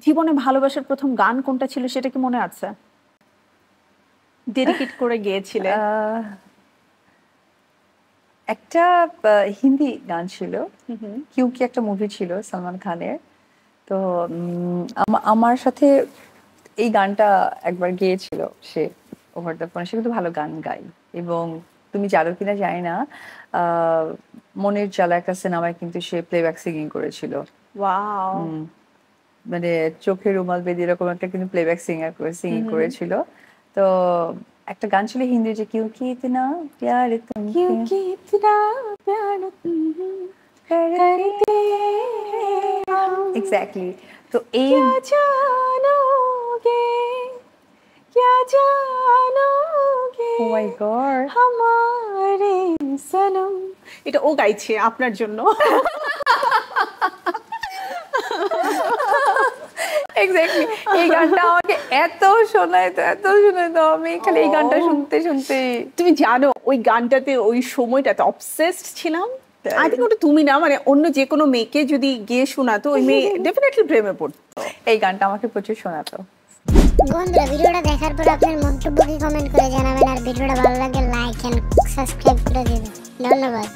জীবনে ভালোবাসার প্রথম গান কোনটা ছিল সেটা কি মনে আছে? ডেডিকেট করে গেয়েছিলে? আহ, একটা হিন্দি গান ছিল, কিউ কি একটা মুভি ছিল সালমান খানের। তো আমার সাথে এই গানটা একবার গেয়েছিল সে ওভার দ্য ফোন। সে কিন্তু ভালো গান গায়। এবং তুমি জানো কিনা জানি না, আহ, মনের জ্বালা একটা সিনেমায় কিন্তু সে প্লেব্যাক সিঙ্গিং করেছিল। ওয়াও। মানে চোখে রুমাল বেঁধে এরকম একটা কিন্তু প্লেব্যাক সিঙ্গিং করেছিল। তো একটা গান ছিল হিন্দি, যে কিউ কি ইতনা প্যার তুমকে क्योंकि इतना प्यार करते करते हैं हम, এক্স্যাক্টলি। তো এই क्या जानोगे, क्या जानोगे ও মাই গড, हमारे सनम। এটা ও গাইছে আপনার জন্য। এক্স্যাক্টলি এই গানটা আমাকে এত শোনাইতো, আমি খালি এই গানটা শুনতে শুনতে। তুমি জানো ওই গানটাতে ওই সময়টাতে অবসেসড ছিলাম। তাই? আই থিঙ্ক ওটা তুমি না, মানে অন্য যে কোনো মেয়েকে যদি গিয়ে শোনাতো ওই মেয়ে ডেফিনেটলি প্রেমে পড়তো। এই গানটা আমাকে প্রচুর শোনাতো। বন্ধুরা, ভিডিওটা দেখার পর আপনার মন্তব্য কি কমেন্ট করে জানাবেন, আর ভিডিওটা ভালো লাগলে লাইক এন্ড সাবস্ক্রাইব করে দিবেন। ধন্যবাদ।